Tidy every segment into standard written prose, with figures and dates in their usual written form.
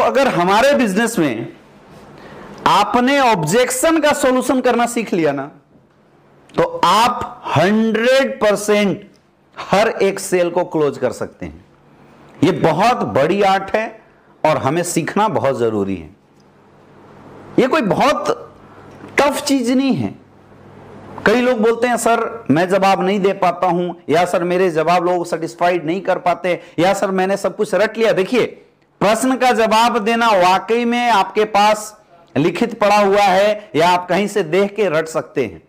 अगर हमारे बिजनेस में आपने ऑब्जेक्शन का सॉल्यूशन करना सीख लिया ना, तो आप 100% हर एक सेल को क्लोज कर सकते हैं। यह बहुत बड़ी आर्ट है और हमें सीखना बहुत जरूरी है। यह कोई बहुत टफ चीज नहीं है। कई लोग बोलते हैं सर मैं जवाब नहीं दे पाता हूं, या सर मेरे जवाब लोग सेटिस्फाइड नहीं कर पाते, या सर मैंने सब कुछ रट लिया। देखिए, प्रश्न का जवाब देना वाकई में आपके पास लिखित पड़ा हुआ है या आप कहीं से देख के रट सकते हैं,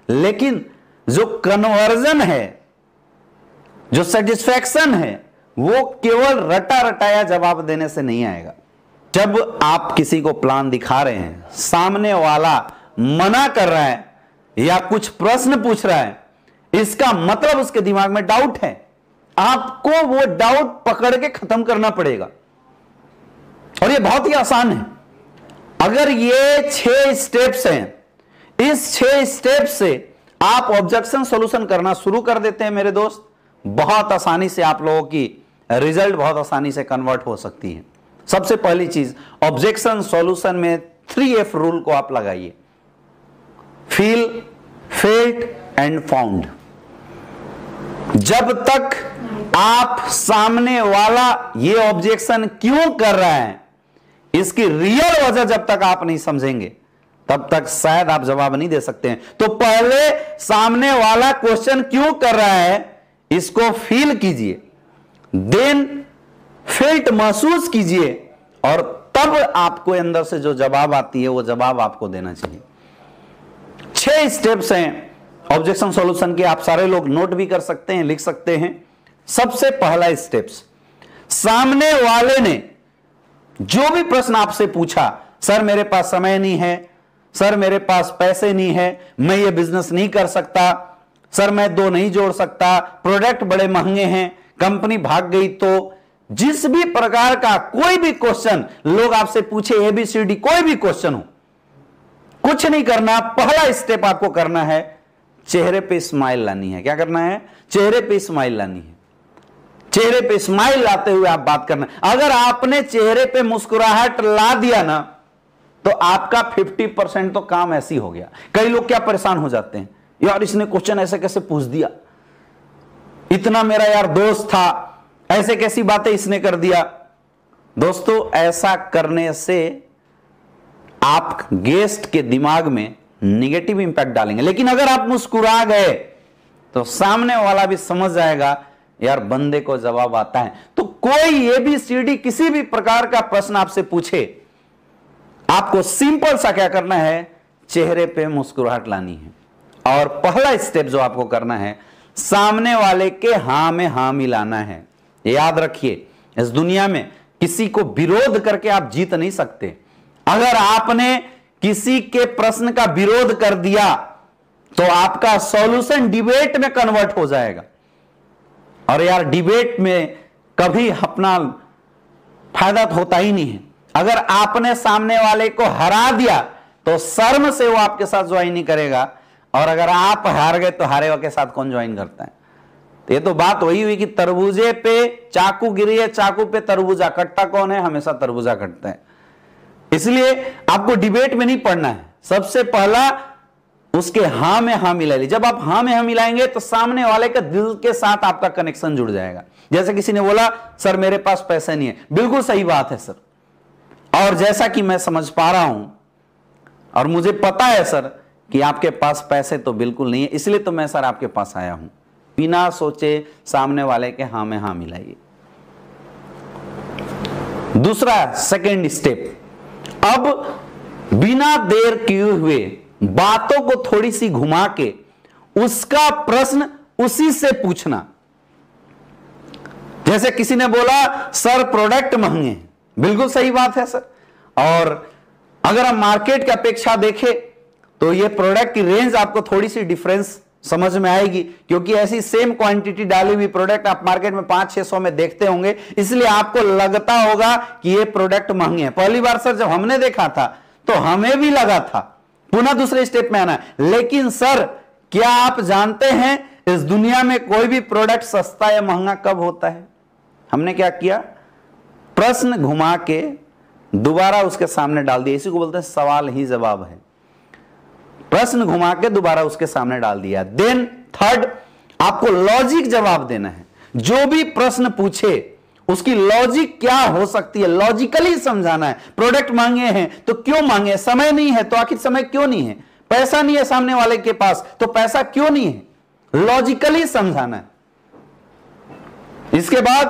लेकिन जो कन्वर्जन है, जो सेटिस्फैक्शन है, वो केवल रटा रटाया जवाब देने से नहीं आएगा। जब आप किसी को प्लान दिखा रहे हैं, सामने वाला मना कर रहा है या कुछ प्रश्न पूछ रहा है, इसका मतलब उसके दिमाग में डाउट है। आपको वो डाउट पकड़ के खत्म करना पड़ेगा, और ये बहुत ही आसान है। अगर ये 6 स्टेप्स हैं, इस 6 स्टेप से आप ऑब्जेक्शन सॉल्यूशन करना शुरू कर देते हैं मेरे दोस्त, बहुत आसानी से आप लोगों की रिजल्ट बहुत आसानी से कन्वर्ट हो सकती है। सबसे पहली चीज, ऑब्जेक्शन सॉल्यूशन में 3F रूल को आप लगाइए। Feel, felt and found. जब तक आप सामने वाला ये ऑब्जेक्शन क्यों कर रहा है, इसकी रियल वजह जब तक आप नहीं समझेंगे, तब तक शायद आप जवाब नहीं दे सकते हैं। तो पहले सामने वाला क्वेश्चन क्यों कर रहा है, इसको फील कीजिए, देन फेल्ट महसूस कीजिए, और तब आपको अंदर से जो जवाब आती है वो जवाब आपको देना चाहिए। 6 स्टेप्स हैं ऑब्जेक्शन सॉल्यूशन के, आप सारे लोग नोट भी कर सकते हैं, लिख सकते हैं। सबसे पहला स्टेप्स, सामने वाले ने जो भी प्रश्न आपसे पूछा, सर मेरे पास समय नहीं है, सर मेरे पास पैसे नहीं है, मैं ये बिजनेस नहीं कर सकता, सर मैं 2 नहीं जोड़ सकता, प्रोडक्ट बड़े महंगे हैं, कंपनी भाग गई, तो जिस भी प्रकार का कोई भी क्वेश्चन लोग आपसे पूछे, ABCD कोई भी क्वेश्चन हो, कुछ नहीं करना। पहला स्टेप आपको करना है, चेहरे पे स्माइल लानी है। क्या करना है? चेहरे पे स्माइल लानी है। चेहरे पे स्माइल लाते हुए आप बात करना। अगर आपने चेहरे पे मुस्कुराहट ला दिया ना, तो आपका 50% तो काम ऐसी हो गया। कई लोग क्या परेशान हो जाते हैं, यार इसने क्वेश्चन ऐसे कैसे पूछ दिया, इतना मेरा यार दोस्त था, ऐसे कैसी बातें इसने कर दिया। दोस्तों, ऐसा करने से आप गेस्ट के दिमाग में नेगेटिव इंपैक्ट डालेंगे। लेकिन अगर आप मुस्कुरा गए तो सामने वाला भी समझ जाएगा यार बंदे को जवाब आता है। तो कोई ABCD किसी भी प्रकार का प्रश्न आपसे पूछे, आपको सिंपल सा क्या करना है, चेहरे पे मुस्कुराहट लानी है। और पहला स्टेप जो आपको करना है, सामने वाले के हां में हां मिलाना है। याद रखिए, इस दुनिया में किसी को विरोध करके आप जीत नहीं सकते। अगर आपने किसी के प्रश्न का विरोध कर दिया तो आपका सॉल्यूशन डिबेट में कन्वर्ट हो जाएगा। और यार डिबेट में कभी अपना फायदा तो होता ही नहीं है। अगर आपने सामने वाले को हरा दिया तो शर्म से वो आपके साथ ज्वाइन नहीं करेगा, और अगर आप हार गए तो हारे हुए के साथ कौन ज्वाइन करता है। तो ये तो बात वही हुई कि तरबूजे पे चाकू गिरी है, चाकू पे तरबूजा, कटता कौन है? हमेशा तरबूजा कटता है। इसलिए आपको डिबेट में नहीं पढ़ना है। सबसे पहला उसके हां में हां मिला लीजिए। जब आप हां में हां मिलाएंगे तो सामने वाले का दिल के साथ आपका कनेक्शन जुड़ जाएगा। जैसे किसी ने बोला सर मेरे पास पैसे नहीं है, बिल्कुल सही बात है सर, और जैसा कि मैं समझ पा रहा हूं और मुझे पता है सर कि आपके पास पैसे तो बिल्कुल नहीं है, इसलिए तो मैं सर आपके पास आया हूं। बिना सोचे सामने वाले के हां में हां मिलाइए। दूसरा सेकंड स्टेप, अब बिना देर किए हुए बातों को थोड़ी सी घुमा के उसका प्रश्न उसी से पूछना। जैसे किसी ने बोला सर प्रोडक्ट महंगे हैं, बिल्कुल सही बात है सर, और अगर हम मार्केट की अपेक्षा देखें तो ये प्रोडक्ट की रेंज आपको थोड़ी सी डिफरेंस समझ में आएगी, क्योंकि ऐसी सेम क्वांटिटी डाली हुई प्रोडक्ट आप मार्केट में 500-600 में देखते होंगे, इसलिए आपको लगता होगा कि ये प्रोडक्ट महंगे हैं। पहली बार सर जब हमने देखा था तो हमें भी लगा था, पुनः दूसरे स्टेप में आना। लेकिन सर क्या आप जानते हैं इस दुनिया में कोई भी प्रोडक्ट सस्ता या महंगा कब होता है? हमने क्या किया, प्रश्न घुमा के दोबारा उसके सामने डाल दिया, इसी को बोलते हैं सवाल ही जवाब है। प्रश्न घुमा के दोबारा उसके सामने डाल दिया। देन थर्ड, आपको लॉजिक जवाब देना है। जो भी प्रश्न पूछे उसकी लॉजिक क्या हो सकती है, लॉजिकली समझाना है। प्रोडक्ट मांगे हैं तो क्यों मांगे, समय नहीं है तो आखिर समय क्यों नहीं है, पैसा नहीं है सामने वाले के पास तो पैसा क्यों नहीं है, लॉजिकली समझाना है। इसके बाद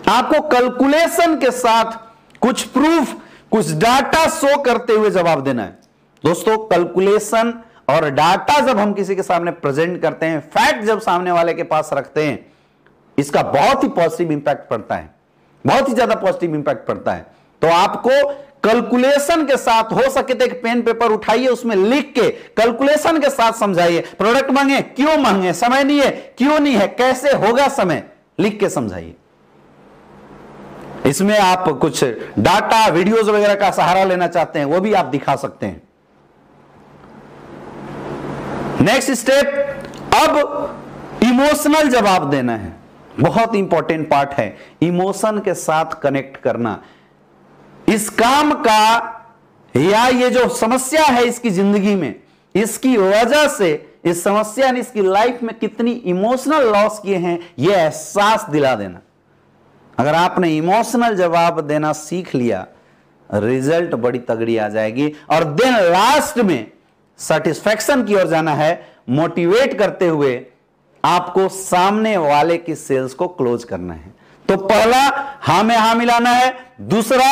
आपको कैलकुलेशन के साथ कुछ प्रूफ, कुछ डाटा शो करते हुए जवाब देना है। दोस्तों, कैलकुलेशन और डाटा जब हम किसी के सामने प्रेजेंट करते हैं, फैक्ट जब सामने वाले के पास रखते हैं, इसका बहुत ही पॉजिटिव इंपैक्ट पड़ता है, बहुत ही ज्यादा पॉजिटिव इंपैक्ट पड़ता है। तो आपको कैलकुलेशन के साथ, हो सके तो एक पेन पेपर उठाइए, उसमें लिख के कैलकुलेशन के साथ समझाइए। प्रोडक्ट मांगे, क्यों मांगे, समय नहीं है, क्यों नहीं है, कैसे होगा समय, लिख के समझाइए। इसमें आप कुछ डाटा, वीडियोस वगैरह का सहारा लेना चाहते हैं, वो भी आप दिखा सकते हैं। नेक्स्ट स्टेप, अब इमोशनल जवाब देना है। बहुत इंपॉर्टेंट पार्ट है, इमोशन के साथ कनेक्ट करना। इस काम का या ये जो समस्या है इसकी जिंदगी में, इसकी वजह से इस समस्या ने इसकी लाइफ में कितनी इमोशनल लॉस किए हैं, यह एहसास दिला देना। अगर आपने इमोशनल जवाब देना सीख लिया, रिजल्ट बड़ी तगड़ी आ जाएगी। और देन लास्ट में सेटिस्फैक्शन की ओर जाना है, मोटिवेट करते हुए आपको सामने वाले की सेल्स को क्लोज करना है। तो पहला, हां में हां मिलाना है। दूसरा,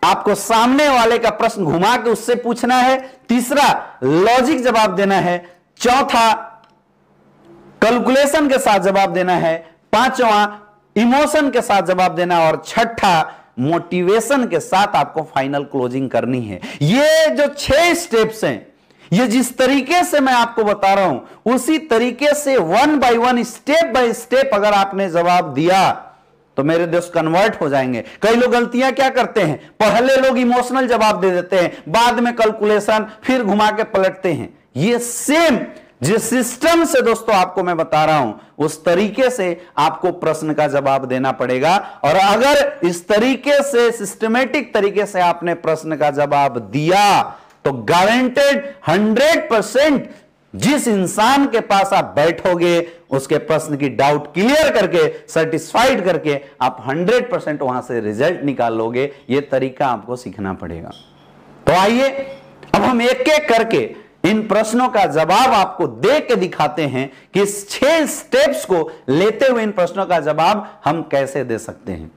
आपको सामने वाले का प्रश्न घुमा के उससे पूछना है। तीसरा, लॉजिक जवाब देना है। चौथा, कैलकुलेशन के साथ जवाब देना है। पांचवा, इमोशन के साथ जवाब देना। और छठा, मोटिवेशन के साथ आपको फाइनल क्लोजिंग करनी है। ये जो 6 स्टेप्स हैं, ये जिस तरीके से मैं आपको बता रहा हूं, उसी तरीके से 1 बाय 1, स्टेप बाय स्टेप अगर आपने जवाब दिया तो मेरे दोस्त कन्वर्ट हो जाएंगे। कई लोग गलतियां क्या करते हैं, पहले लोग इमोशनल जवाब दे देते हैं, बाद में कैलकुलेशन, फिर घुमा के पलटते हैं। ये सेम जिस सिस्टम से दोस्तों आपको मैं बता रहा हूं, उस तरीके से आपको प्रश्न का जवाब देना पड़ेगा। और अगर इस तरीके से, सिस्टमेटिक तरीके से आपने प्रश्न का जवाब दिया तो गारंटेड 100% जिस इंसान के पास आप बैठोगे उसके प्रश्न की डाउट क्लियर करके, सेटिस्फाइड करके आप 100% वहां से रिजल्ट निकाल लोगे। यह तरीका आपको सीखना पड़ेगा। तो आइए अब हम एक एक करके इन प्रश्नों का जवाब आपको दे के दिखाते हैं कि इस 6 स्टेप्स को लेते हुए इन प्रश्नों का जवाब हम कैसे दे सकते हैं।